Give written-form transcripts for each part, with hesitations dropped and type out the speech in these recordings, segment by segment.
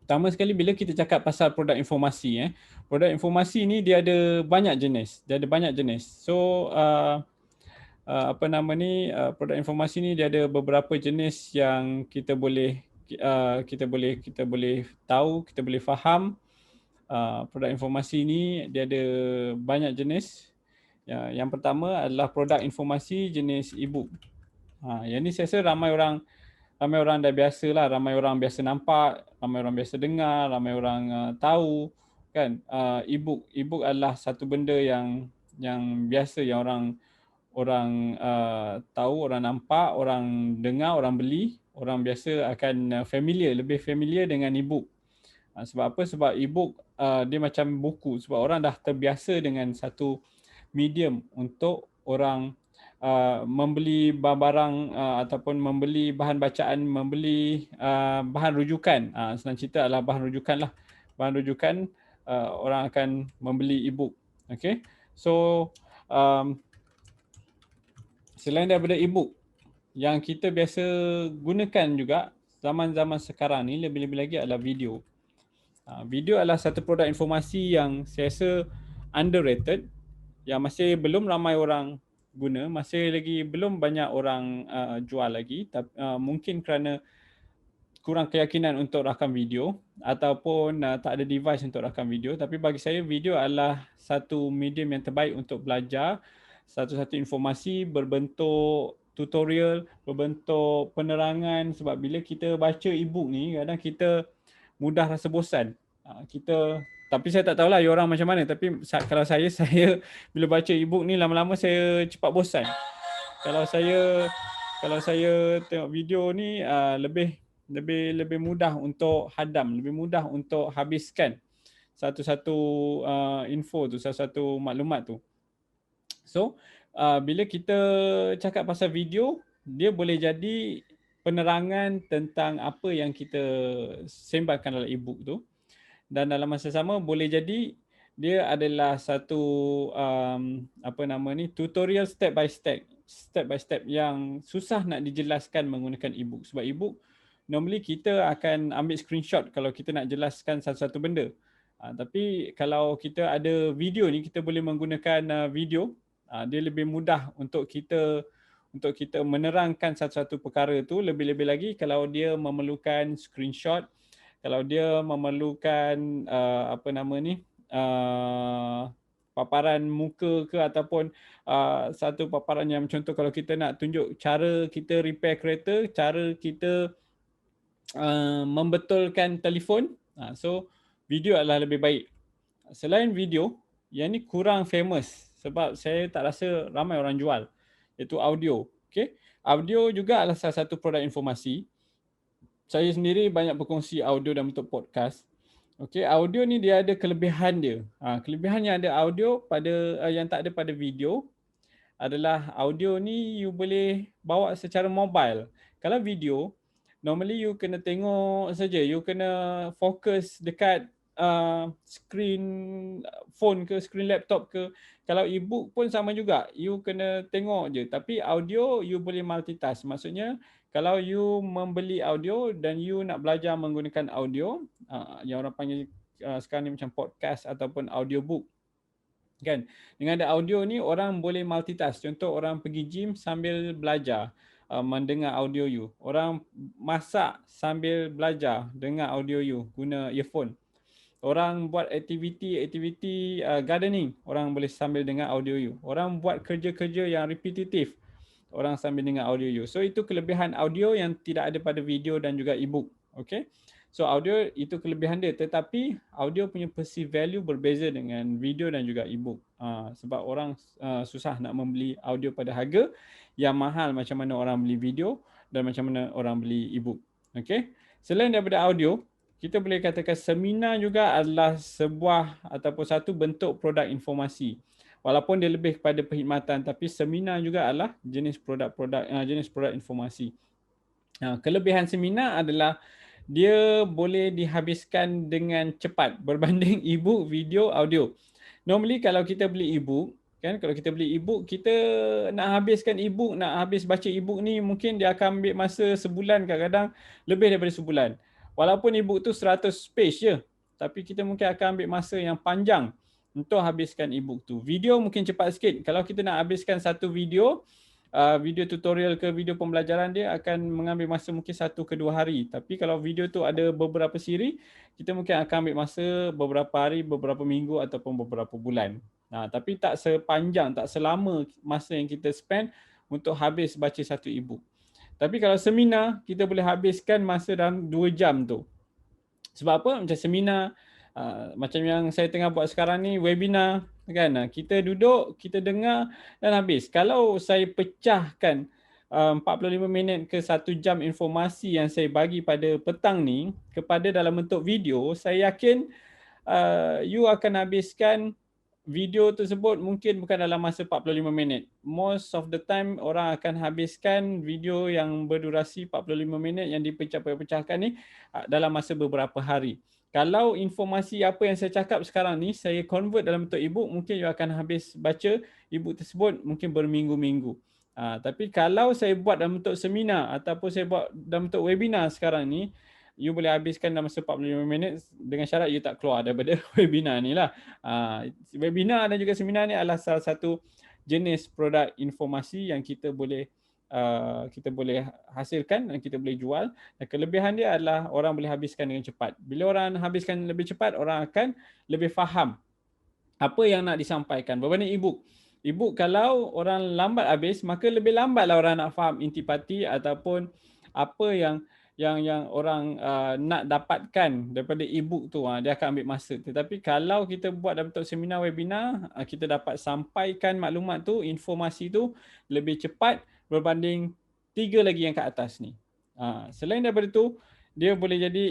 Pertama sekali bila kita cakap pasal produk informasi, produk informasi ni dia ada banyak jenis. Dia ada banyak jenis. So apa nama ni, produk informasi ni dia ada beberapa jenis yang kita boleh tahu, kita boleh faham. Produk informasi ni dia ada banyak jenis. Yang pertama adalah produk informasi jenis e-book. Yang ni saya rasa ramai orang dah biasa lah, ramai orang biasa nampak, ramai orang biasa dengar, ramai orang tahu kan. E-book adalah satu benda yang biasa yang orang orang tahu, orang nampak, orang dengar, orang beli, orang biasa akan lebih familiar dengan e-book. Sebab apa? Sebab e-book dia macam buku, sebab orang dah terbiasa dengan satu medium untuk orang membeli barang ataupun membeli bahan bacaan, membeli bahan rujukan. Senang cerita adalah bahan rujukan lah. Bahan rujukan orang akan membeli e-book. Okay. So selain daripada e-book, yang kita biasa gunakan juga zaman-zaman sekarang ni lebih-lebih lagi adalah video. Video adalah satu produk informasi yang saya rasa underrated, yang masih belum ramai orang guna, masih lagi belum banyak orang jual lagi, mungkin kerana kurang keyakinan untuk rakam video ataupun tak ada device untuk rakam video. Tapi bagi saya video adalah satu medium yang terbaik untuk belajar, satu-satu informasi berbentuk tutorial, berbentuk penerangan. Sebab bila kita baca e-book ni, kadang kita mudah rasa bosan. Tapi saya tak tahulah you orang macam mana, tapi kalau saya bila baca e-book ni lama-lama saya cepat bosan. Kalau saya tengok video ni lebih mudah untuk hadam, lebih mudah untuk habiskan satu-satu info tu, satu-satu maklumat tu. So bila kita cakap pasal video, dia boleh jadi penerangan tentang apa yang kita sembahkan dalam e-book tu, dan dalam masa sama boleh jadi dia adalah satu tutorial step by step yang susah nak dijelaskan menggunakan e-book. Sebab e-book normally kita akan ambil screenshot kalau kita nak jelaskan satu-satu benda. Tapi kalau kita ada video ni, kita boleh menggunakan video. Dia lebih mudah untuk kita menerangkan satu-satu perkara tu. Lebih-lebih lagi kalau dia memerlukan screenshot, kalau dia memerlukan paparan muka ke, ataupun satu paparan yang contoh kalau kita nak tunjuk cara kita repair kereta, cara kita membetulkan telefon, so video adalah lebih baik. Selain video, yang ni kurang famous sebab saya tak rasa ramai orang jual, iaitu audio. Okay? Audio juga adalah salah satu produk informasi. Saya sendiri banyak berkongsi audio dalam bentuk podcast. Okay, audio ni dia ada kelebihan dia. Kelebihan yang ada audio pada yang tak ada pada video adalah audio ni you boleh bawa secara mobile. Kalau video, normally you kena tengok saja, you kena fokus dekat screen phone ke, screen laptop ke. Kalau e-book pun sama juga, you kena tengok je. Tapi audio you boleh multitask. Maksudnya kalau you membeli audio dan you nak belajar menggunakan audio, yang orang panggil sekarang ni macam podcast ataupun audiobook, kan? Dengan ada audio ni orang boleh multitask. Contoh orang pergi gym sambil belajar, mendengar audio you. Orang masak sambil belajar, dengar audio you guna earphone. Orang buat aktiviti gardening, orang boleh sambil dengar audio you. Orang buat kerja-kerja yang repetitif, orang sambil dengar audio you. So itu kelebihan audio yang tidak ada pada video dan juga e-book. Okay. So audio itu kelebihan dia, tetapi audio punya perceived value berbeza dengan video dan juga e-book. Sebab orang susah nak membeli audio pada harga yang mahal macam mana orang beli video dan macam mana orang beli e-book. Okay. Selain daripada audio, kita boleh katakan seminar juga adalah sebuah ataupun satu bentuk produk informasi. Walaupun dia lebih kepada perkhidmatan, tapi seminar juga adalah jenis produk informasi. Kelebihan seminar adalah dia boleh dihabiskan dengan cepat berbanding e-book, video, audio. Normally kalau kita beli e-book, kan, kalau kita beli e-book, kita nak habiskan e-book, nak habis baca e-book ni mungkin dia akan ambil masa sebulan, kadang-kadang lebih daripada sebulan. Walaupun ebook tu 100 page je, tapi kita mungkin akan ambil masa yang panjang untuk habiskan ebook tu. Video mungkin cepat sikit. Kalau kita nak habiskan satu video, video tutorial ke video pembelajaran, dia akan mengambil masa mungkin 1 ke 2 hari. Tapi kalau video tu ada beberapa siri, kita mungkin akan ambil masa beberapa hari, beberapa minggu ataupun beberapa bulan. Tapi tak sepanjang, tak selama masa yang kita spend untuk habis baca satu ebook. Tapi kalau seminar, kita boleh habiskan masa dalam 2 jam tu. Sebab apa? Macam seminar, macam yang saya tengah buat sekarang ni, webinar kan. Kita duduk, kita dengar dan habis. Kalau saya pecahkan 45 minit ke 1 jam informasi yang saya bagi pada petang ni kepada dalam bentuk video, saya yakin you akan habiskan video tersebut mungkin bukan dalam masa 45 minit. Most of the time orang akan habiskan video yang berdurasi 45 minit yang dipecah-pecahkan ni dalam masa beberapa hari. Kalau informasi apa yang saya cakap sekarang ni saya convert dalam bentuk ebook, mungkin you akan habis baca ebook tersebut mungkin berminggu-minggu. Tapi kalau saya buat dalam bentuk seminar ataupun saya buat dalam bentuk webinar sekarang ni, you boleh habiskan dalam masa 45 minit dengan syarat you tak keluar daripada webinar ni lah. Webinar dan juga seminar ni adalah salah satu jenis produk informasi yang kita boleh hasilkan dan kita boleh jual. Dan kelebihan dia adalah orang boleh habiskan dengan cepat. Bila orang habiskan lebih cepat, orang akan lebih faham apa yang nak disampaikan. Berbanding ebook. Ebook kalau orang lambat habis, maka lebih lambatlah orang nak faham intipati ataupun apa yang orang nak dapatkan daripada ebook tu, dia akan ambil masa. Tetapi kalau kita buat dalam bentuk seminar, webinar, kita dapat sampaikan maklumat tu, informasi tu lebih cepat berbanding 3 lagi yang kat atas ni. Selain daripada tu, dia boleh jadi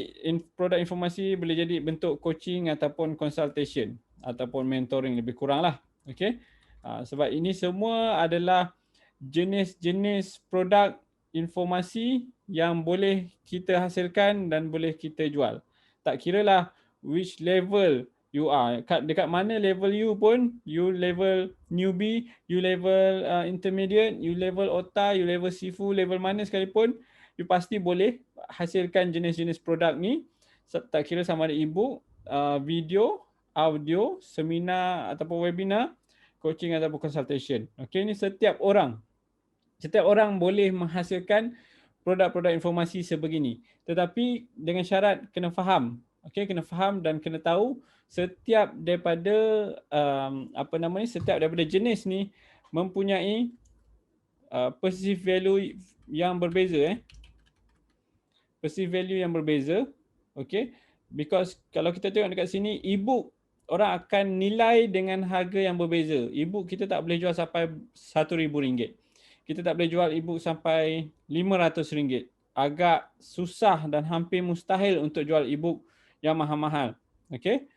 produk informasi, boleh jadi bentuk coaching ataupun consultation ataupun mentoring, lebih kurang lah. Okay? Sebab ini semua adalah jenis-jenis produk informasi yang boleh kita hasilkan dan boleh kita jual. Tak kiralah which level you are. Dekat mana level you pun, you level newbie, you level intermediate, you level OTA, you level Sifu, level mana sekalipun, you pasti boleh hasilkan jenis-jenis produk ni. Tak kira sama ada ebook, video, audio, seminar ataupun webinar, coaching ataupun consultation. Okay, ni setiap orang boleh menghasilkan produk-produk informasi sebegini. Tetapi dengan syarat kena faham. Okay, kena faham dan kena tahu setiap daripada setiap daripada jenis ni mempunyai perceived value yang berbeza. Perceived value yang berbeza. Okay, because kalau kita tengok dekat sini, ebook orang akan nilai dengan harga yang berbeza. Ebook kita tak boleh jual sampai RM1,000. Kita tak boleh jual ebook sampai RM500. Agak susah dan hampir mustahil untuk jual ebook yang mahal-mahal. Okay?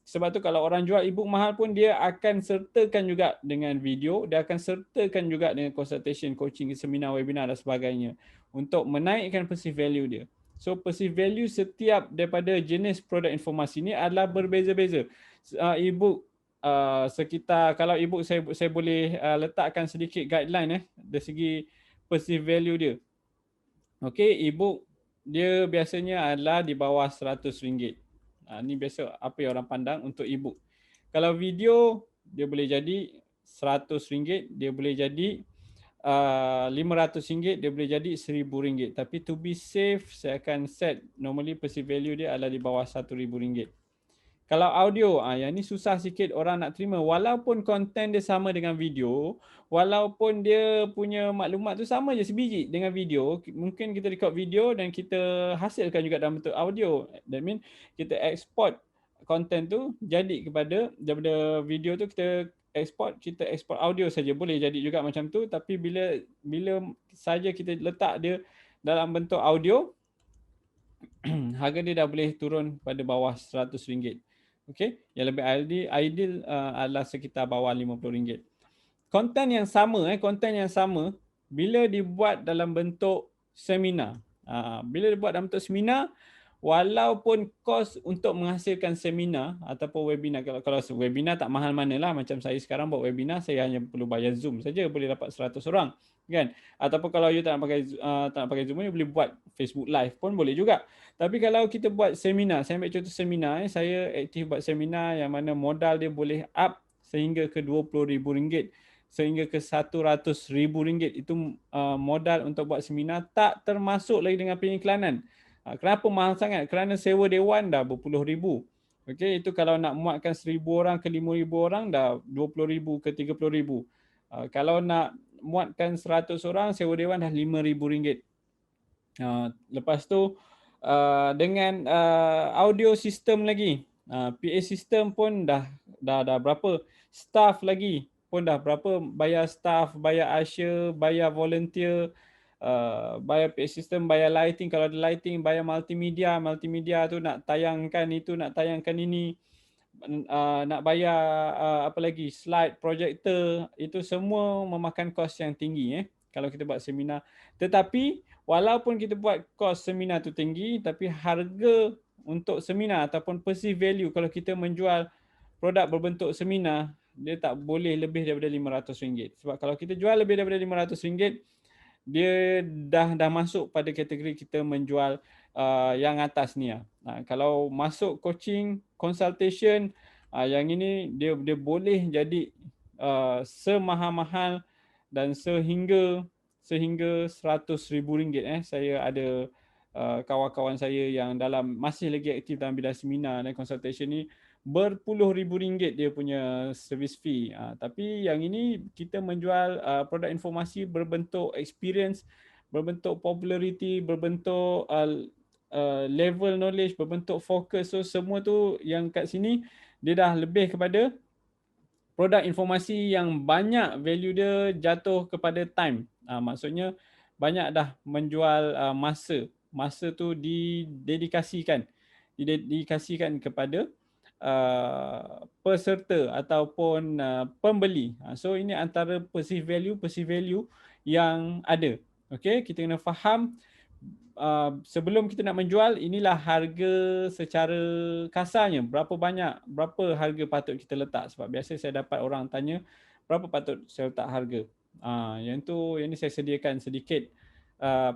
Sebab tu kalau orang jual ebook mahal pun, dia akan sertakan juga dengan video, dia akan sertakan juga dengan consultation, coaching, seminar, webinar dan sebagainya untuk menaikkan perceived value dia. So perceived value setiap daripada jenis produk informasi ni adalah berbeza-beza. Ebook sekitar, kalau ebook saya boleh letakkan sedikit guideline dari segi perceived value dia. Okey, ebook dia biasanya adalah di bawah RM100. Ni biasa apa yang orang pandang untuk ebook. Kalau video dia boleh jadi RM100, dia boleh jadi RM500, dia boleh jadi RM1,000. Tapi to be safe, saya akan set normally perceived value dia adalah di bawah RM1,000. Kalau audio, yang ni susah sikit orang nak terima. Walaupun konten dia sama dengan video, walaupun dia punya maklumat tu sama je sebiji dengan video, mungkin kita record video dan kita hasilkan juga dalam bentuk audio. That mean kita export konten tu jadi daripada video tu kita export audio saja, boleh jadi juga macam tu. Tapi bila saja kita letak dia dalam bentuk audio, harga dia dah boleh turun pada bawah RM100. Okey, yang lebih ideal adalah sekitar bawah RM50. Konten yang sama bila dibuat dalam bentuk seminar. Bila dibuat dalam bentuk seminar, walaupun kos untuk menghasilkan seminar ataupun webinar, kalau webinar tak mahal mana lah, macam saya sekarang buat webinar, saya hanya perlu bayar Zoom saja boleh dapat 100 orang kan. Ataupun kalau you tak nak pakai Zoom, you boleh buat Facebook Live pun boleh juga. Tapi kalau kita buat seminar, saya ambil contoh seminar, saya aktif buat seminar yang mana modal dia boleh up sehingga ke RM20,000 sehingga ke RM100,000. Itu modal untuk buat seminar, tak termasuk lagi dengan pengiklanan. Kenapa mahal sangat? Kerana sewa dewan dah berpuluh ribu. Okey, itu kalau nak muatkan 1,000 orang ke 5,000 orang dah 20,000 ke 30,000. Kalau nak muatkan 100 orang, sewa dewan dah RM5,000. Lepas tu dengan audio system lagi, PA system pun dah berapa, staff lagi pun dah berapa, bayar staff, bayar usher, bayar volunteer, bayar PA system, bayar lighting kalau ada lighting, bayar multimedia tu nak tayangkan itu, nak tayangkan ini, nak bayar apa lagi, slide, projector, itu semua memakan kos yang tinggi kalau kita buat seminar. Tetapi walaupun kita buat kos seminar tu tinggi, tapi harga untuk seminar ataupun perceived value kalau kita menjual produk berbentuk seminar, dia tak boleh lebih daripada RM500. Sebab kalau kita jual lebih daripada RM500, dia dah masuk pada kategori kita menjual yang atas ni. Kalau masuk coaching, consultation, yang ini dia boleh jadi semahal-mahal dan sehingga RM100,000. Saya ada kawan-kawan saya yang masih lagi aktif dalam bidang seminar dan consultation ni, berpuluh ribu ringgit dia punya service fee. Tapi yang ini kita menjual produk informasi berbentuk experience, berbentuk popularity, berbentuk level knowledge, berbentuk fokus. So semua tu yang kat sini dia dah lebih kepada produk informasi yang banyak value dia jatuh kepada time. Maksudnya banyak dah menjual masa tu didedikasikan kepada peserta ataupun pembeli. So ini antara perceived value yang ada. Okey, kita kena faham sebelum kita nak menjual, inilah harga secara kasarnya, berapa harga patut kita letak. Sebab biasa saya dapat orang tanya berapa patut saya letak harga. Yang ni saya sediakan sedikit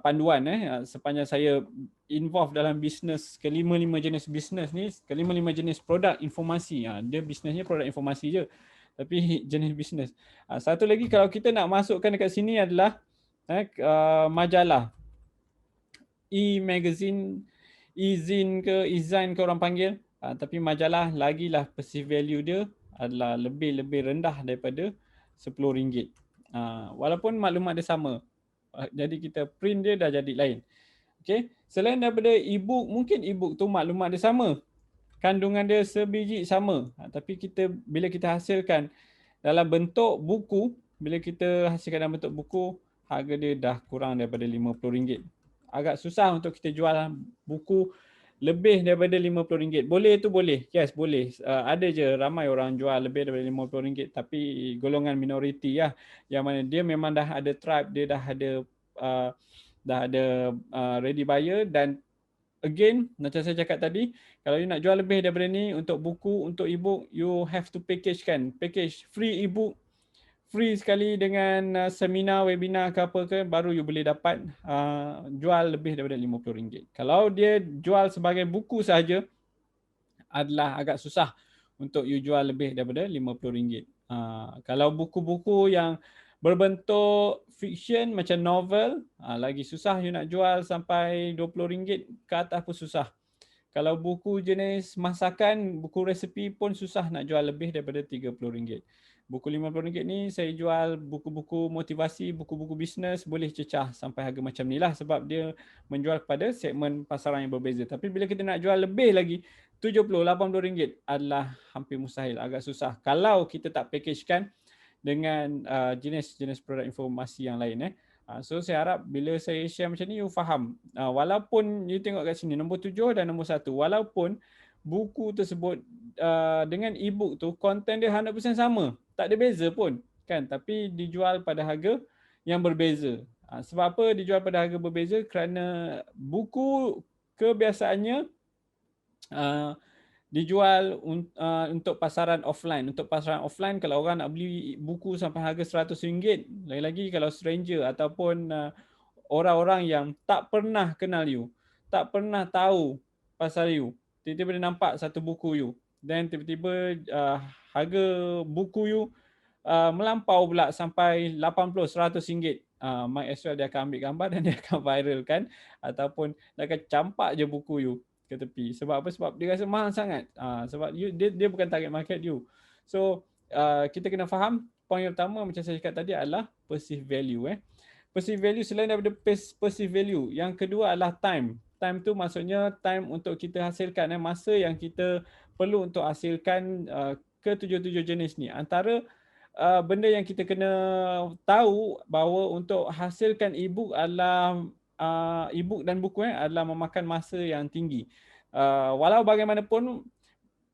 panduan sepanjang saya involve dalam bisnes, kelima-lima jenis bisnes ni, kelima-lima jenis produk informasi. Dia bisnesnya produk informasi je, tapi jenis bisnes. Satu lagi kalau kita nak masukkan dekat sini adalah majalah, e-magazine, izin ke orang panggil. Tapi majalah lagilah perceived value dia adalah lebih rendah daripada RM10. Walaupun maklumat dia sama. Jadi kita print dia dah jadi lain. Okey, selain daripada e-book, mungkin e-book tu maklumat dia sama, kandungan dia sebiji sama, tapi bila kita hasilkan dalam bentuk buku, harga dia dah kurang daripada RM50. Agak susah untuk kita jual buku lebih daripada RM50. Boleh tu boleh. Yes, boleh. Ada je ramai orang jual lebih daripada RM50, tapi golongan minoriti yang mana dia memang dah ada tribe, dia dah ada ready buyer. Dan again, macam saya cakap tadi, kalau you nak jual lebih daripada ni untuk buku, untuk e-book, you have to package free e-book, free sekali dengan seminar, webinar ke apa ke, baru you boleh dapat jual lebih daripada RM50. Kalau dia jual sebagai buku sahaja, adalah agak susah untuk you jual lebih daripada RM50. Kalau buku-buku yang berbentuk fiction macam novel, lagi susah you nak jual sampai RM20 ke atas pun susah. Kalau buku jenis masakan, buku resepi pun susah nak jual lebih daripada RM30. Buku RM50 ni saya jual buku-buku motivasi, buku-buku bisnes, boleh cecah sampai harga macam ni lah, sebab dia menjual kepada segmen pasaran yang berbeza. Tapi bila kita nak jual lebih lagi, RM70, RM80 adalah hampir mustahil, agak susah kalau kita tak packagekan dengan jenis-jenis produk informasi yang lain. So saya harap bila saya share macam ni, you faham. Walaupun you tengok kat sini nombor 7 dan nombor 1, walaupun buku tersebut dengan e-book tu konten dia 100% sama, tak ada beza pun kan, tapi dijual pada harga yang berbeza. Sebab apa dijual pada harga berbeza? Kerana buku kebiasaannya uh, dijual untuk pasaran offline. Untuk pasaran offline, kalau orang nak beli buku sampai harga RM100, lagi-lagi kalau stranger ataupun orang-orang yang tak pernah kenal you, tak pernah tahu pasal you, tiba-tiba dia nampak satu buku you, dan tiba-tiba harga buku you melampau pula sampai RM80-100, might as well dia akan ambil gambar dan dia akan viralkan, ataupun dia akan campak je buku you ke tepi. Sebab apa? Sebab dia rasa mahal sangat. Sebab dia bukan target market you. So kita kena faham, poin yang pertama macam saya cakap tadi adalah perceived value. Perceived value, selain daripada perceived value, yang kedua adalah time. Time tu maksudnya time untuk kita hasilkan, masa yang kita perlu untuk hasilkan ketujuh-tujuh jenis ni. Antara benda yang kita kena tahu bahawa untuk hasilkan e-book adalah e-book dan buku adalah memakan masa yang tinggi. Walau bagaimanapun,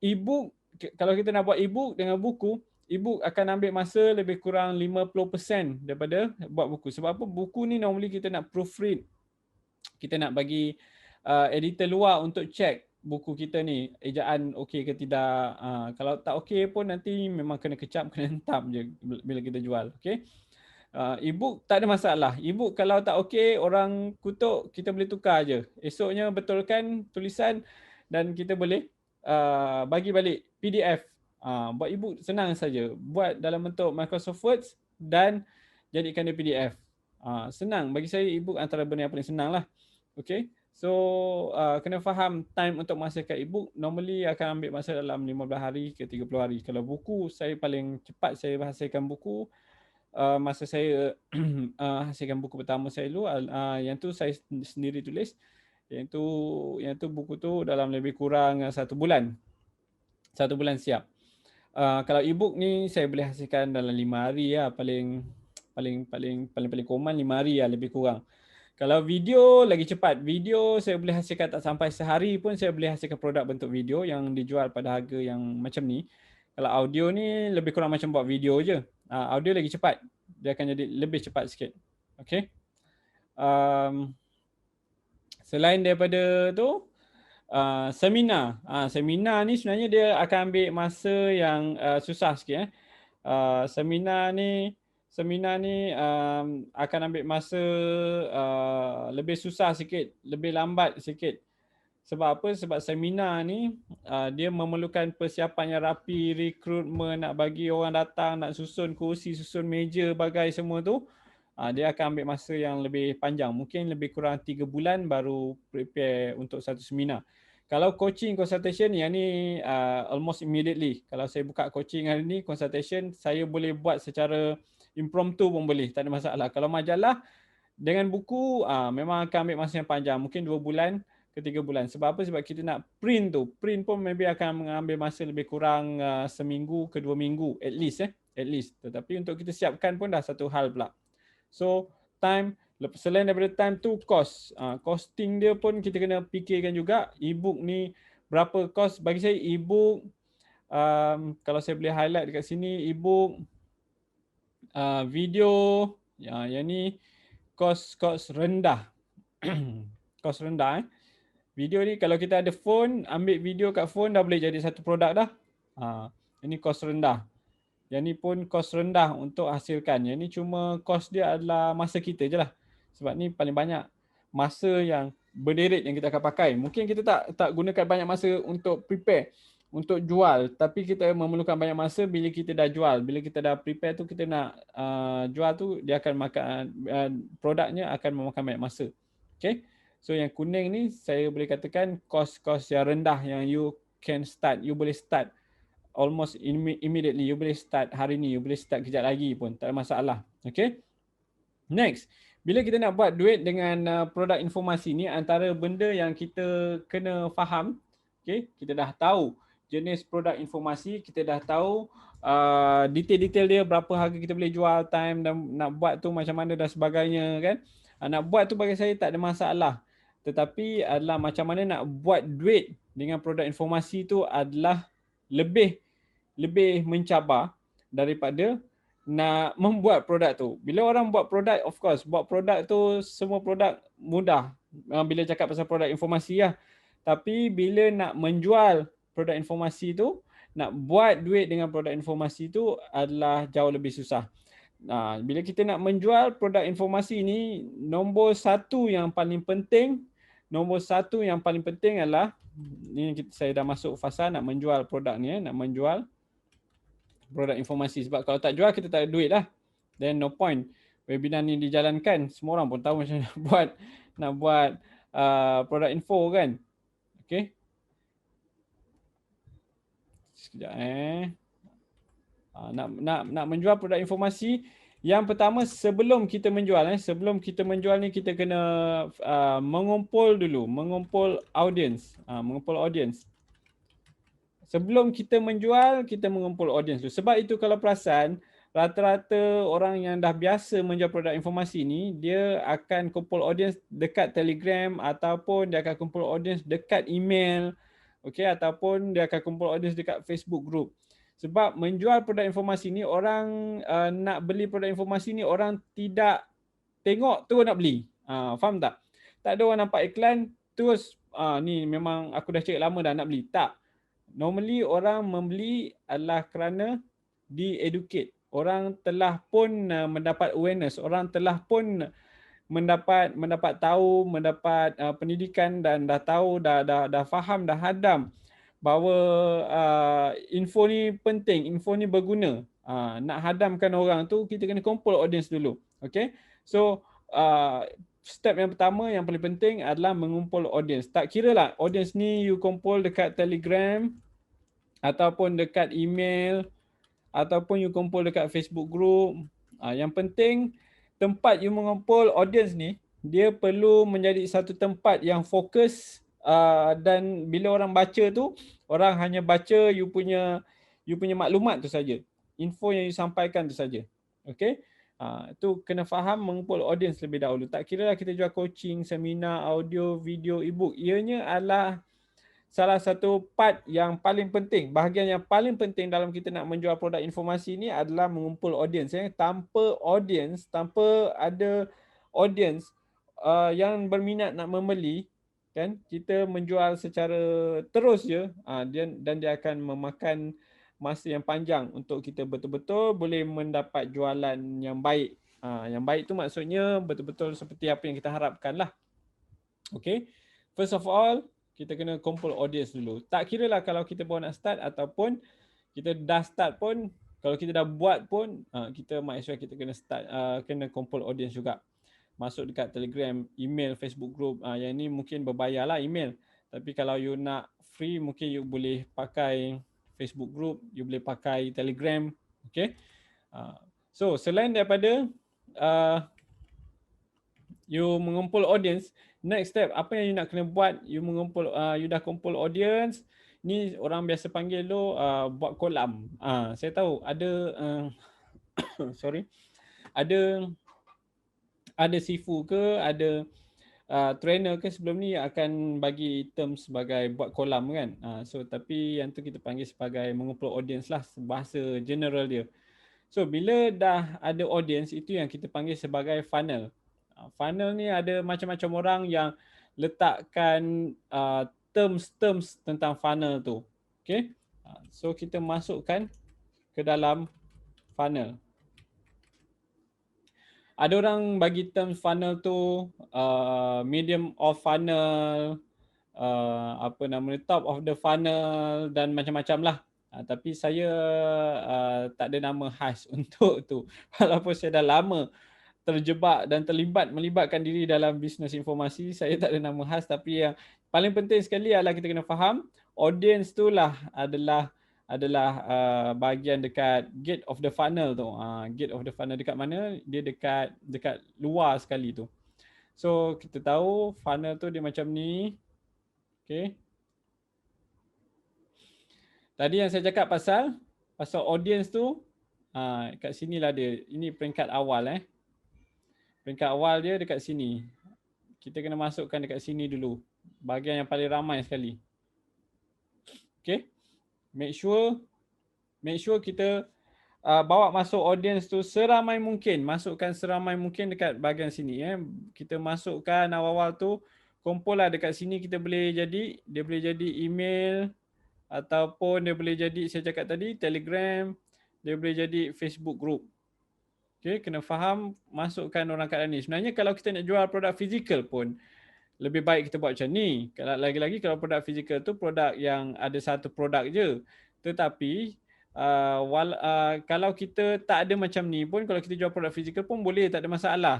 e-book, kalau kita nak buat e-book dengan buku, e-book akan ambil masa lebih kurang 50% daripada buat buku. Sebab apa? Buku ni normally kita nak proofread, kita nak bagi editor luar untuk check buku kita ni ejaan okey ke tidak. Kalau tak okey pun nanti memang kena kecap, kena hentam je bila kita jual. Okey. E-book tak ada masalah. E-book kalau tak okey, orang kutuk, kita boleh tukar je. Esoknya betulkan tulisan dan kita boleh bagi balik PDF. Buat e-book senang saja. Buat dalam bentuk Microsoft Word dan jadikan dia PDF. Senang. Bagi saya e-book antara benda yang paling senang lah. Okay. So kena faham time untuk menghasilkan e-book normally akan ambil masa dalam 15 hari ke 30 hari. Kalau buku, saya paling cepat saya hasilkan buku masa saya hasilkan buku pertama saya dulu, yang tu saya sendiri tulis. Yang tu buku tu dalam lebih kurang 1 bulan. 1 bulan siap. Kalau e-book ni saya boleh hasilkan dalam 5 hari lah, paling common 5 hari lah lebih kurang. Kalau video lagi cepat. Video saya boleh hasilkan tak sampai sehari pun saya boleh hasilkan produk bentuk video yang dijual pada harga yang macam ni. Kalau audio ni lebih kurang macam buat video je. Audio lagi cepat. Dia akan jadi lebih cepat sikit. Okay. Selain daripada tu, seminar. Seminar ni sebenarnya dia akan ambil masa yang susah sikit. Seminar ni akan ambil masa lebih susah sikit, lebih lambat sikit. Sebab apa? Sebab seminar ni dia memerlukan persiapan yang rapi, rekrutmen, nak bagi orang datang, nak susun kursi, susun meja, bagai semua tu. Dia akan ambil masa yang lebih panjang. Mungkin lebih kurang 3 bulan baru prepare untuk satu seminar. Kalau coaching consultation yang ni almost immediately. Kalau saya buka coaching hari ni, consultation, saya boleh buat secara impromptu pun boleh, tak ada masalah. Kalau majalah dengan buku memang akan ambil masa yang panjang, mungkin 2 bulan ke 3 bulan. Sebab apa? Sebab kita nak print tu. Print pun maybe akan mengambil masa lebih kurang seminggu ke 2 minggu at least. At least. Tetapi untuk kita siapkan pun dah satu hal pula. So time, selain daripada time tu, cost. Costing dia pun kita kena fikirkan juga. E-book ni berapa cost? Bagi saya e-book, kalau saya boleh highlight dekat sini, e-book, video, yang ni cost rendah. Cost rendah. Video ni kalau kita ada phone, ambil video kat phone dah boleh jadi satu produk dah. Ini cost rendah. Yang ni pun cost rendah untuk hasilkan. Yang ni cuma cost dia adalah masa kita je lah. Sebab ni paling banyak masa yang berderet yang kita akan pakai. Mungkin kita tak gunakan banyak masa untuk prepare, untuk jual. Tapi kita memerlukan banyak masa bila kita dah jual. Bila kita dah prepare tu, kita nak jual tu, dia akan makan, produknya akan memakan banyak masa. Okay. So yang kuning ni saya boleh katakan cost yang rendah yang you can start. You boleh start almost immediately. You boleh start hari ni. You boleh start kejap lagi pun. Tak ada masalah. Okay. Next. Bila kita nak buat duit dengan produk informasi ni, antara benda yang kita kena faham. Okay. Kita dah tahu jenis produk informasi. Kita dah tahu detail-detail dia. Berapa harga kita boleh jual, time dan nak buat tu macam mana dan sebagainya kan. Nak buat tu bagi saya tak ada masalah. Tetapi adalah macam mana nak buat duit dengan produk informasi tu adalah lebih mencabar daripada nak membuat produk tu. Bila orang buat produk, of course, buat produk tu semua produk mudah. Bila cakap pasal produk informasi lah. Tapi bila nak menjual produk informasi tu, nak buat duit dengan produk informasi tu adalah jauh lebih susah. Bila kita nak menjual produk informasi ni, nombor satu yang paling penting adalah ni saya dah masuk fasa nak menjual produk ni, nak menjual produk informasi. Sebab kalau tak jual kita tak ada duit lah. Then no point webinar ni dijalankan. Semua orang pun tahu macam nak buat produk info kan. Okay. Sekejap nak menjual produk informasi, yang pertama sebelum kita menjual ni kita kena mengumpul audience. Sebelum kita menjual, kita mengumpul audience dulu. Sebab itu kalau perasan, rata-rata orang yang dah biasa menjual produk informasi ni, dia akan kumpul audience dekat Telegram ataupun dia akan kumpul audience dekat email, okey, ataupun dia akan kumpul audience dekat Facebook group. Sebab menjual produk informasi ni, orang nak beli produk informasi ni, orang tidak tengok terus nak beli. Faham tak? Tak ada orang nampak iklan terus ni memang aku dah cari lama dah nak beli. Tak. Normally orang membeli adalah kerana di-educate. Orang telah pun mendapat awareness, orang telah pun mendapat tahu, mendapat pendidikan dan dah tahu, dah faham, dah hadam bahawa info ni penting, info ni berguna. Nak hadamkan orang tu, kita kena kumpul audience dulu. Okay? So, step yang pertama yang paling penting adalah mengumpul audience. Tak kira lah audience ni you kumpul dekat Telegram, ataupun dekat email, ataupun you kumpul dekat Facebook group. Yang penting tempat you mengumpul audience ni, dia perlu menjadi satu tempat yang fokus, dan bila orang baca tu, orang hanya baca you punya maklumat tu saja. Info yang you sampaikan tu saja. Okay? Tu kena faham mengumpul audience lebih dahulu. Tak kira lah kita jual coaching, seminar, audio, video, e-book. Ianya adalah salah satu part yang paling penting. Bahagian yang paling penting dalam kita nak menjual produk informasi ni adalah mengumpul audience. Tanpa ada audience yang berminat nak membeli, kan, kita menjual secara terus je, dan dia akan memakan masa yang panjang untuk kita betul-betul boleh mendapat jualan yang baik. Yang baik tu maksudnya betul-betul seperti apa yang kita harapkan lah. Okay. First of all, kita kena kumpul audience dulu. Tak kira lah kalau kita baru nak start ataupun kita dah start pun, kalau kita dah buat pun, kita might as well kita kena start, kena kumpul audience juga. Masuk dekat Telegram, email, Facebook group. Yang ni mungkin berbayar lah email. Tapi kalau you nak free, mungkin you boleh pakai Facebook group, you boleh pakai Telegram. Okay. So selain daripada you mengumpul audience, next step apa yang you nak kena buat, you dah kumpul audience, ni orang biasa panggil tu buat kolam. Saya tahu ada ada sifu ke, ada trainer ke sebelum ni akan bagi term sebagai buat kolam kan. So tapi yang tu kita panggil sebagai mengumpul audience lah, bahasa general dia. So bila dah ada audience, itu yang kita panggil sebagai funnel. Funnel ni ada macam-macam orang yang letakkan terms tentang funnel tu. Okay. So kita masukkan ke dalam funnel. Ada orang bagi term funnel tu medium of funnel, top of the funnel dan macam-macam lah. Tapi saya tak ada nama khas untuk tu. Walaupun saya dah lama terjebak dan melibatkan diri dalam bisnes informasi, saya tak ada nama khas. Tapi yang paling penting sekali adalah kita kena faham audience tu lah adalah bahagian dekat gate of the funnel tu. Gate of the funnel dekat mana? Dia dekat luar sekali tu. So kita tahu funnel tu dia macam ni. Okay. Tadi yang saya cakap pasal audience tu, kat sinilah dia. Ini peringkat awal Peringkat awal dia dekat sini. Kita kena masukkan dekat sini dulu. Bahagian yang paling ramai sekali. Okay. Make sure kita bawa masuk audience tu seramai mungkin. Masukkan seramai mungkin dekat bahagian sini. Kita masukkan awal-awal tu, kumpul lah dekat sini, kita boleh jadi, dia boleh jadi email ataupun dia boleh jadi, saya cakap tadi, Telegram, dia boleh jadi Facebook group. Okay, kena faham masukkan orang kat dalam ni. Sebenarnya kalau kita nak jual produk fizikal pun lebih baik kita buat macam ni. Kalau lagi-lagi kalau produk fizikal tu produk yang ada satu produk je. Tetapi kalau kita tak ada macam ni pun, kalau kita jual produk fizikal pun boleh, tak ada masalah.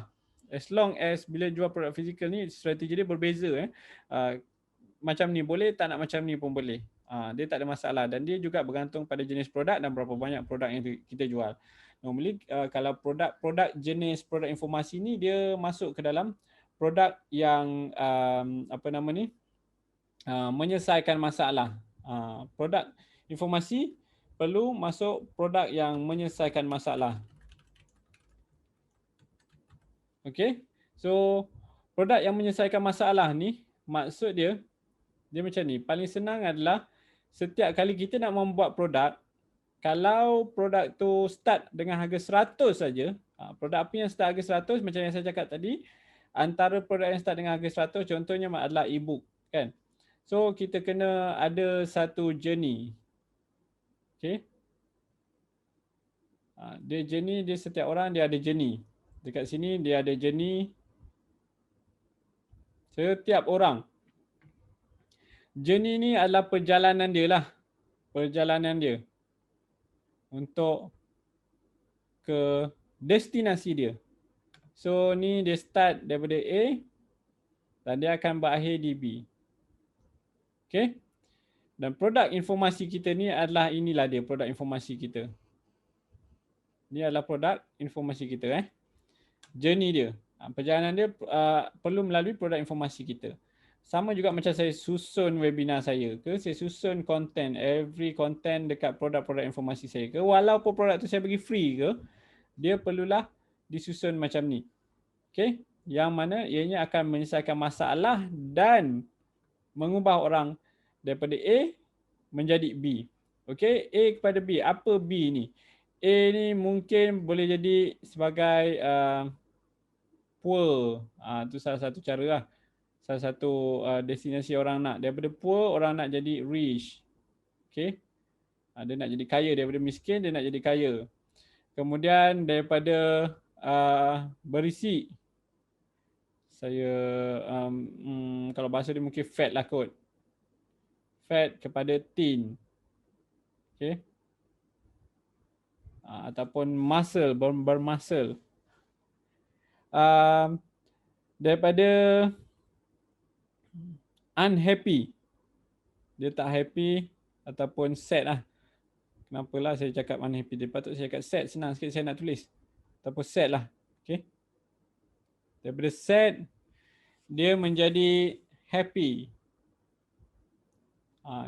As long as bila jual produk fizikal ni strategi dia berbeza. Macam ni boleh, tak nak macam ni pun boleh. Dia tak ada masalah dan dia juga bergantung pada jenis produk dan berapa banyak produk yang kita jual. Normally kalau produk jenis produk informasi ni dia masuk ke dalam produk yang menyelesaikan masalah. Produk informasi perlu masuk produk yang menyelesaikan masalah. Okay. So produk yang menyelesaikan masalah ni maksud dia macam ni. Paling senang adalah setiap kali kita nak membuat produk, kalau produk tu start dengan harga 100 saja, produk apa yang start harga 100 macam yang saya cakap tadi, antara produk yang start dengan harga 100 contohnya adalah e-book kan. So kita kena ada satu journey. Okay. Dia journey, dia setiap orang dia ada journey. Dekat sini dia ada journey setiap orang. Journey ni adalah perjalanan dia lah. Perjalanan dia untuk ke destinasi dia. So ni dia start daripada A dan dia akan berakhir di B. Okay. Dan produk informasi kita ni adalah, inilah dia produk informasi kita. Ni adalah produk informasi kita. Journey dia. Perjalanan dia perlu melalui produk informasi kita. Sama juga macam saya susun webinar saya ke, saya susun content, every content dekat produk-produk informasi saya ke, walaupun produk tu saya bagi free ke, dia perlulah disusun macam ni. Okay. Yang mana ianya akan menyelesaikan masalah dan mengubah orang daripada A menjadi B. Okay. A kepada B. Apa B ni? A ni mungkin boleh jadi sebagai poor. Itu salah satu cara lah. Salah satu destinasi orang nak. Daripada poor, orang nak jadi rich. Okay. Dia nak jadi kaya. Daripada miskin, dia nak jadi kaya. Kemudian daripada berisi, saya kalau bahasa dia mungkin fat lah kot. Fat kepada thin. Okay. Ataupun muscle, bermuscle. Daripada unhappy, dia tak happy ataupun sad lah. Kenapalah saya cakap unhappy? Dia patut saya cakap sad, senang sikit saya nak tulis. Ataupun sad lah. Okay. Daripada sad, dia menjadi happy.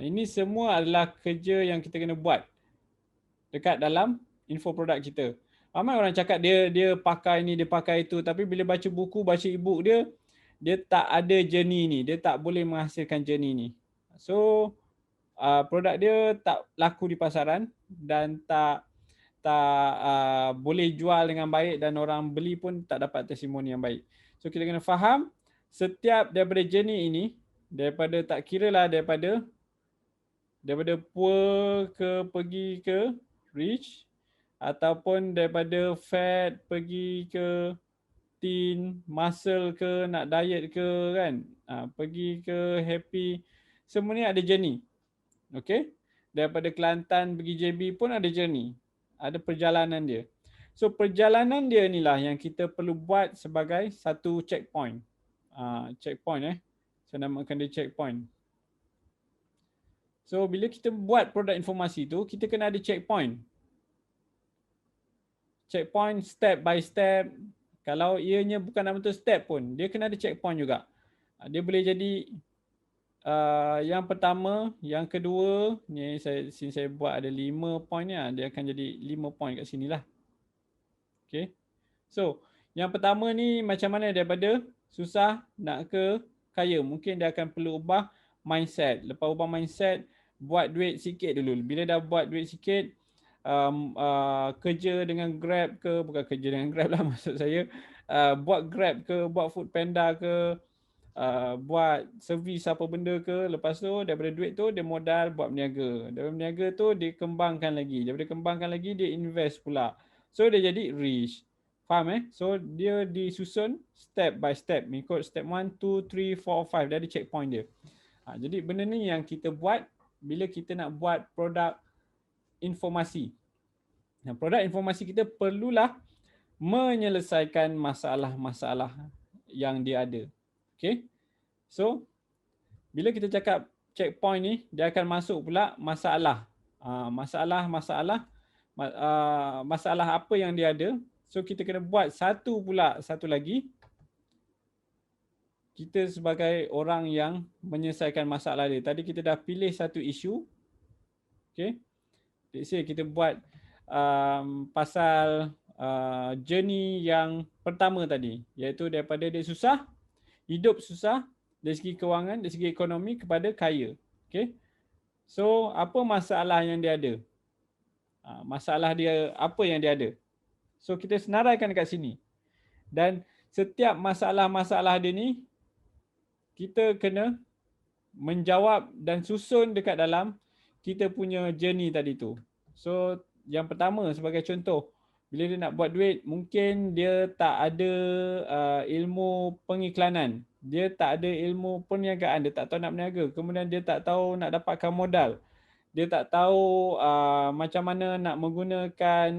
Ini semua adalah kerja yang kita kena buat dekat dalam info produk kita. Ramai orang cakap dia pakai ni, dia pakai itu, tapi bila baca buku, baca e-book dia tak ada journey ni, dia tak boleh menghasilkan journey ni. So produk dia tak laku di pasaran dan tak boleh jual dengan baik dan orang beli pun tak dapat testimoni yang baik. So kita kena faham setiap daripada journey ini, daripada tak kira lah daripada poor ke pergi ke rich, ataupun daripada fat pergi ke thin, muscle ke, nak diet ke kan, pergi ke happy, semua ni ada journey. Okay. Daripada Kelantan pergi JB pun ada journey, ada perjalanan dia. So perjalanan dia inilah yang kita perlu buat sebagai satu checkpoint. Checkpoint saya namakan dia checkpoint. So bila kita buat produk informasi tu, kita kena ada checkpoint. Checkpoint step by step. Kalau ianya bukan dalam bentuk step pun, dia kena ada checkpoint juga. Dia boleh jadi yang pertama, yang kedua, ni saya buat ada 5 point ni, dia akan jadi 5 point kat sini lah. Okay. So, yang pertama ni macam mana daripada susah nak ke kaya. Mungkin dia akan perlu ubah mindset. Lepas ubah mindset, buat duit sikit dulu. Bila dah buat duit sikit, kerja dengan Grab ke, bukan kerja dengan Grab lah maksud saya, buat Grab ke, buat Food Panda ke, buat servis apa benda ke, lepas tu daripada duit tu dia modal buat berniaga. Daripada berniaga tu dia kembangkan lagi, daripada kembangkan lagi dia invest pula. So dia jadi rich. Faham So dia disusun step by step, mengikut step 1, 2, 3, 4, 5. Dia ada checkpoint dia. Jadi benda ni yang kita buat bila kita nak buat produk informasi. Produk informasi kita perlulah menyelesaikan masalah-masalah yang dia ada. Okay. So, bila kita cakap checkpoint ni, dia akan masuk pula masalah. Masalah apa yang dia ada. So, kita kena buat satu lagi. Kita sebagai orang yang menyelesaikan masalah dia. Tadi kita dah pilih satu isu. Okay. Let's say kita buat pasal journey yang pertama tadi, iaitu daripada dia susah, hidup susah dari segi kewangan, dari segi ekonomi kepada kaya. Okay. So apa masalah yang dia ada? Masalah dia apa yang dia ada? So kita senaraikan dekat sini. Dan setiap masalah-masalah dia ni kita kena menjawab dan susun dekat dalam kita punya journey tadi tu. So yang pertama sebagai contoh, bila dia nak buat duit, mungkin dia tak ada ilmu pengiklanan. Dia tak ada ilmu perniagaan, dia tak tahu nak berniaga. Kemudian dia tak tahu nak dapatkan modal. Dia tak tahu macam mana nak menggunakan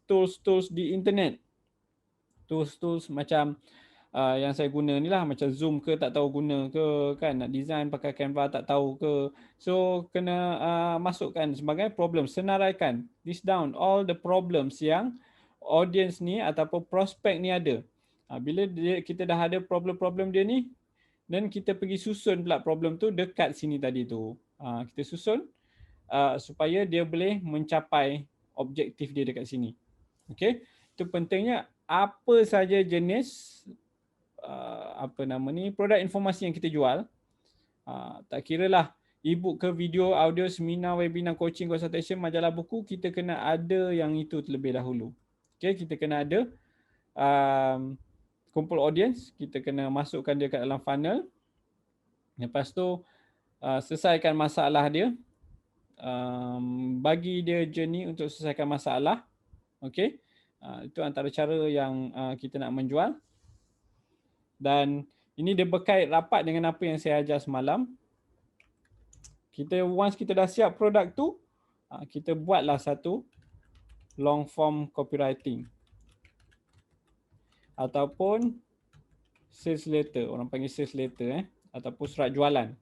tools-tools di internet. Tools-tools macam yang saya guna ni lah, macam Zoom ke tak tahu guna ke kan, nak design pakai Canva tak tahu ke. So kena masukkan sebagai problem, senaraikan, list down all the problems yang audience ni ataupun prospek ni ada. Bila kita dah ada problem-problem dia ni, dan kita pergi susun pula problem tu dekat sini tadi tu. Kita susun supaya dia boleh mencapai objektif dia dekat sini. Okay, itu pentingnya apa saja jenis produk informasi yang kita jual. Tak kiralah e-book ke video, audio, seminar, webinar, coaching, consultation, majalah buku, kita kena ada yang itu terlebih dahulu. Okay, kita kena ada kumpul audience, kita kena masukkan dia kat dalam funnel. Lepas tu selesaikan masalah dia, bagi dia journey untuk selesaikan masalah. Okay, itu antara cara yang kita nak menjual. Dan ini dia berkait rapat dengan apa yang saya ajar semalam. Once kita dah siap produk tu, kita buatlah satu long form copywriting ataupun sales letter, orang panggil sales letter ataupun surat jualan.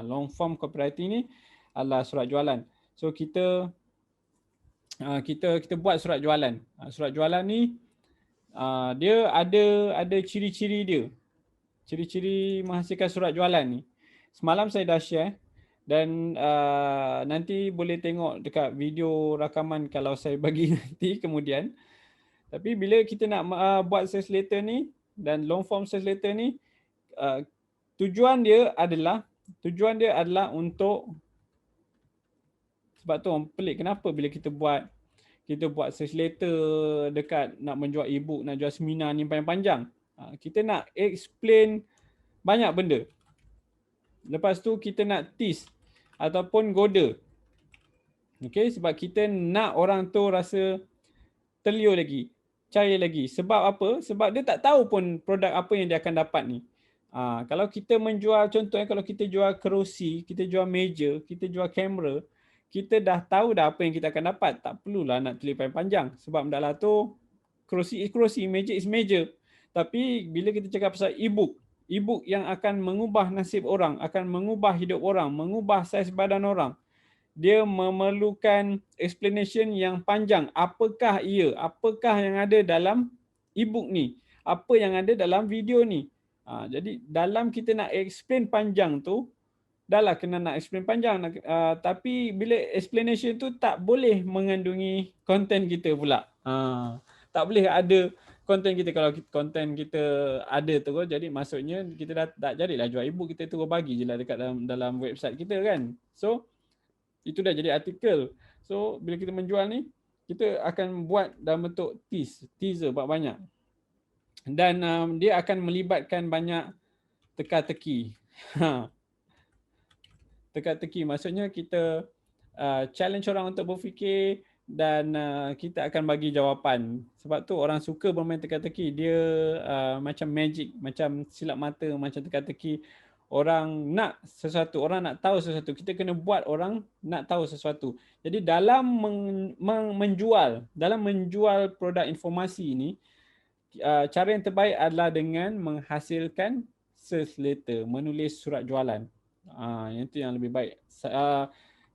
Long form copywriting ni adalah surat jualan. So kita buat surat jualan. Surat jualan ni dia ada ciri-ciri dia. Ciri-ciri menghasilkan surat jualan ni. Semalam saya dah share dan nanti boleh tengok dekat video rakaman kalau saya bagi nanti kemudian. Tapi bila kita nak buat sales letter ni dan long form sales letter ni, tujuan dia adalah untuk, sebab tu orang pelik kenapa bila kita buat sales letter dekat nak menjual e-book, nak jual seminar ni panjang-panjang. Kita nak explain banyak benda. Lepas tu kita nak tease ataupun goda. Okay, sebab kita nak orang tu rasa terliur lagi, cair lagi. Sebab apa? Sebab dia tak tahu pun produk apa yang dia akan dapat ni. Kalau kita menjual, contohnya kalau kita jual kerusi, kita jual meja, kita jual kamera, kita dah tahu dah apa yang kita akan dapat. Tak perlulah nak tulis panjang-panjang. Sebab dah lah tu kerusi is kerusi, meja is meja. Tapi bila kita cakap pasal e-book yang akan mengubah nasib orang, akan mengubah hidup orang, mengubah saiz badan orang, dia memerlukan explanation yang panjang. Apakah ia? Apakah yang ada dalam e-book ni? Apa yang ada dalam video ni? Jadi dalam kita nak explain panjang tu, dah lah kena nak explain panjang. Tapi bila explanation tu tak boleh mengandungi konten kita pula. Tak boleh ada konten kita. Kalau konten kita ada terus, jadi maksudnya kita dah tak jadilah jual e-book, kita terus bagi je lah dekat dalam website kita kan. So itu dah jadi artikel. So bila kita menjual ni, kita akan buat dalam bentuk teaser banyak. Dan dia akan melibatkan banyak teka-teki. Teka-teki maksudnya kita challenge orang untuk berfikir dan kita akan bagi jawapan. Sebab tu orang suka bermain teka-teki. Dia macam magic, macam silap mata, macam teka-teki. Orang nak sesuatu, orang nak tahu sesuatu. Kita kena buat orang nak tahu sesuatu. Jadi dalam menjual produk informasi ini, cara yang terbaik adalah dengan menghasilkan sales letter, menulis surat jualan. Yang itu yang lebih baik.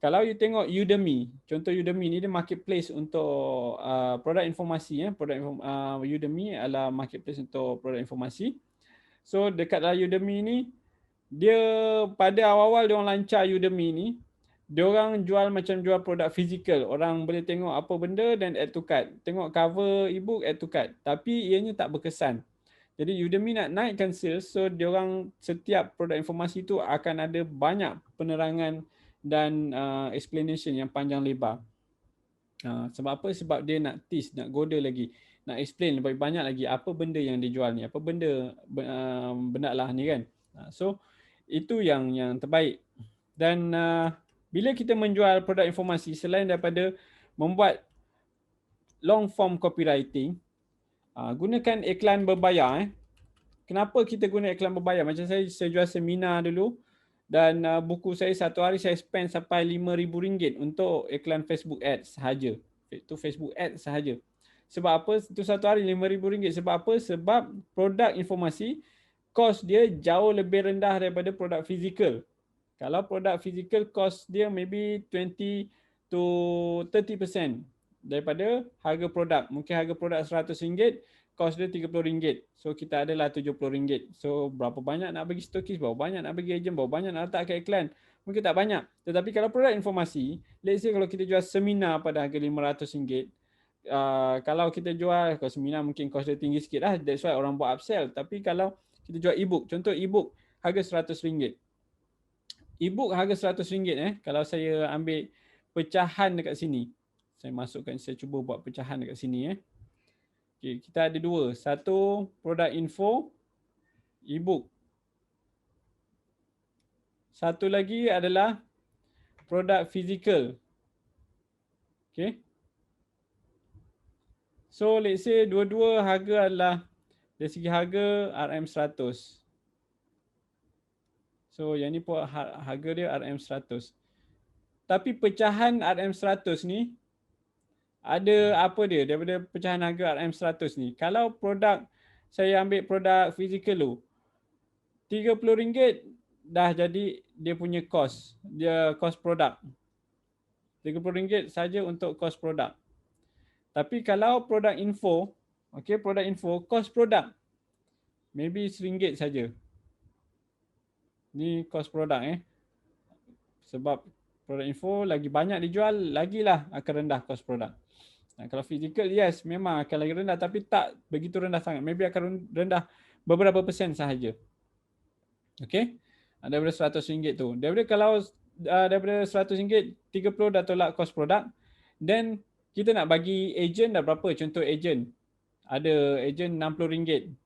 Kalau you tengok Udemy, contoh Udemy ni dia marketplace untuk produk informasi. Udemy adalah marketplace untuk produk informasi. So dekat dalam Udemy ni, dia pada awal-awal dia orang lancar Udemy ni, dia orang jual macam jual produk fizikal. Orang boleh tengok apa benda dan add to cart. Tengok cover ebook, add to cart. Tapi ianya tak berkesan. Jadi Udemy nak naikkan sales, so dia orang setiap produk informasi tu akan ada banyak penerangan dan explanation yang panjang lebar. Sebab apa? Sebab dia nak tease, nak goda lagi, nak explain lebih banyak lagi apa benda yang dia jual ni, apa benda benda lah ni kan. So itu yang terbaik. Dan bila kita menjual produk informasi, selain daripada membuat long form copywriting, gunakan iklan berbayar. Kenapa kita guna iklan berbayar? Macam saya jual seminar dulu dan buku saya satu hari saya spend sampai RM5,000 untuk iklan Facebook Ads sahaja. Itu Facebook Ads sahaja. Sebab apa? Itu satu hari RM5,000. Sebab apa? Sebab produk informasi, kos dia jauh lebih rendah daripada produk fizikal. Kalau produk fizikal, kos dia maybe 20 to 30% daripada harga produk. Mungkin harga produk RM100, kos dia RM30. So kita adalah RM70. So berapa banyak nak bagi stokis, berapa banyak nak bagi ejen, berapa banyak nak letak ke iklan. Mungkin tak banyak. Tetapi kalau produk informasi, let's say kalau kita jual seminar pada harga RM500, kalau kita jual, kalau seminar mungkin kos dia tinggi sikit lah. That's why orang buat upsell. Tapi kalau kita jual ebook, contoh ebook harga RM100. Ebook harga RM100. Kalau saya ambil pecahan dekat sini, saya cuba buat pecahan dekat sini. Okay, kita ada dua. Satu produk info, ebook. Satu lagi adalah produk fizikal. Okay. So let's say dua-dua harga adalah dari segi harga RM100. So yang ni pun harga dia RM100. Tapi pecahan RM100 ni ada apa dia daripada pecahan harga RM100 ni. Kalau produk, saya ambil produk fizikal tu, RM30 dah jadi dia punya kos. Dia kos produk. RM30 saja untuk kos produk. Tapi kalau produk info, okay, produk info, kos produk maybe RM1 saja. Ni kos produk Sebab produk info lagi banyak dijual, lagilah akan rendah kos produk. Kalau fizikal, yes, memang akan lagi rendah, tapi tak begitu rendah sangat. Maybe akan rendah beberapa persen sahaja. Okay, daripada RM100 tu. Daripada RM100, 30 dah tolak kos produk. Then kita nak bagi ejen dah berapa? Contoh ejen, ada ejen RM60.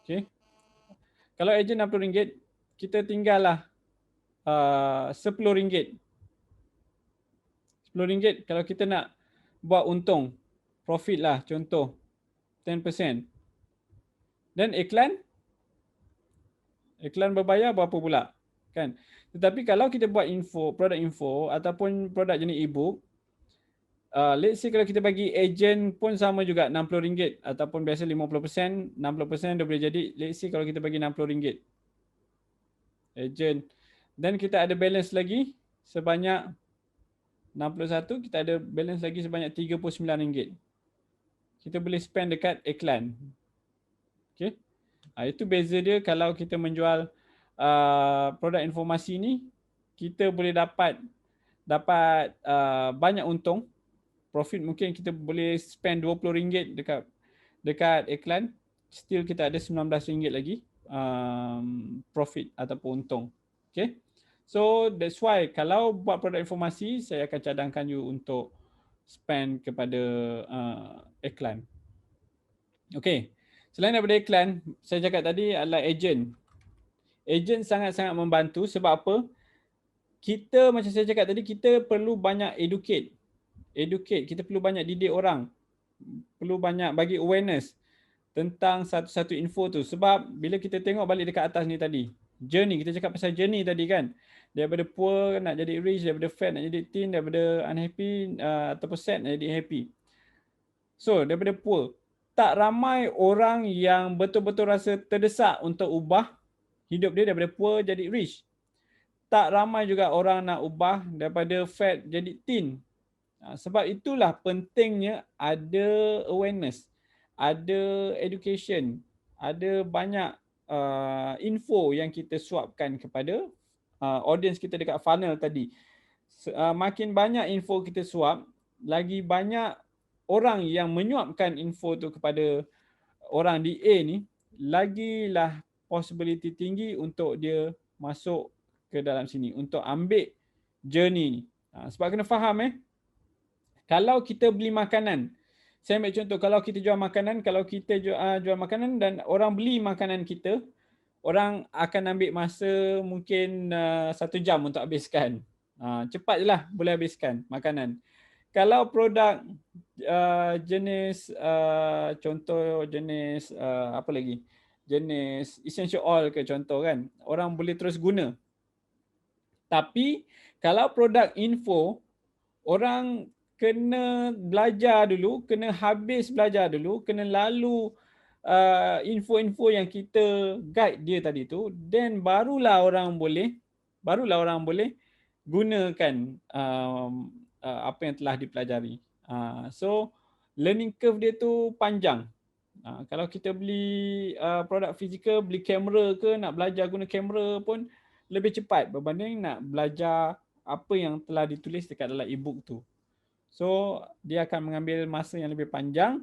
Okay, kalau ejen RM60, kita tinggal lah RM10. RM10 kalau kita nak buat untung, profit lah, contoh 10%. Dan iklan berbayar berapa pula? Kan? Tetapi kalau kita buat produk info ataupun produk jenis ebook, let's say kalau kita bagi ejen pun sama juga RM60 ataupun biasa 50%, 60% dia boleh jadi, let's say kalau kita bagi RM60 ejen, dan kita ada balance lagi sebanyak 61, kita ada balance lagi sebanyak RM39. Kita boleh spend dekat iklan. Okay. Itu beza dia kalau kita menjual produk informasi ni, kita boleh dapat banyak untung. Profit mungkin kita boleh spend RM20 dekat iklan, still kita ada RM19 lagi profit ataupun untung. Okay. So that's why kalau buat produk informasi, saya akan cadangkan you untuk spend kepada iklan. Okay. Selain daripada iklan, saya cakap tadi adalah agent. Agent sangat-sangat membantu sebab apa? Kita macam saya cakap tadi, kita perlu banyak educate. Kita perlu banyak didik orang. Perlu banyak bagi awareness tentang satu-satu info tu. Sebab bila kita tengok balik dekat atas ni tadi, journey, kita cakap pasal journey tadi kan. Daripada poor nak jadi rich, daripada fat nak jadi thin, daripada unhappy ataupun sad nak jadi happy. So, daripada poor, tak ramai orang yang betul-betul rasa terdesak untuk ubah hidup dia daripada poor jadi rich. Tak ramai juga orang nak ubah daripada fat jadi thin. Sebab itulah pentingnya ada awareness, ada education, ada banyak info yang kita suapkan kepada audience kita dekat funnel tadi. Makin banyak info kita suap, lagi banyak orang yang menyuapkan info tu kepada orang di A ni, lagilah possibility tinggi untuk dia masuk ke dalam sini, untuk ambil journey ni. Sebab kena faham kalau kita beli makanan, saya ambil contoh, kalau kita jual makanan, kalau kita jual makanan dan orang beli makanan kita, orang akan ambil masa mungkin 1 jam untuk habiskan. Cepat je lah boleh habiskan makanan. Kalau produk jenis contoh jenis apa lagi? Jenis essential oil ke contoh kan, orang boleh terus guna. Tapi kalau produk info, orang kena belajar dulu, kena habis belajar dulu, kena lalu info-info yang kita guide dia tadi tu, then barulah orang boleh gunakan apa yang telah dipelajari. So learning curve dia tu panjang. Kalau kita beli produk fizikal, beli kamera ke, nak belajar guna kamera pun lebih cepat berbanding nak belajar apa yang telah ditulis dekat dalam e-book tu. So dia akan mengambil masa yang lebih panjang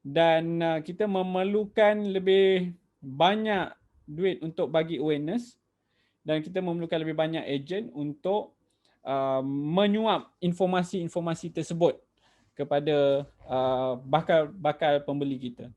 dan kita memerlukan lebih banyak duit untuk bagi awareness dan kita memerlukan lebih banyak agent untuk menyuap informasi-informasi tersebut kepada bakal pembeli kita.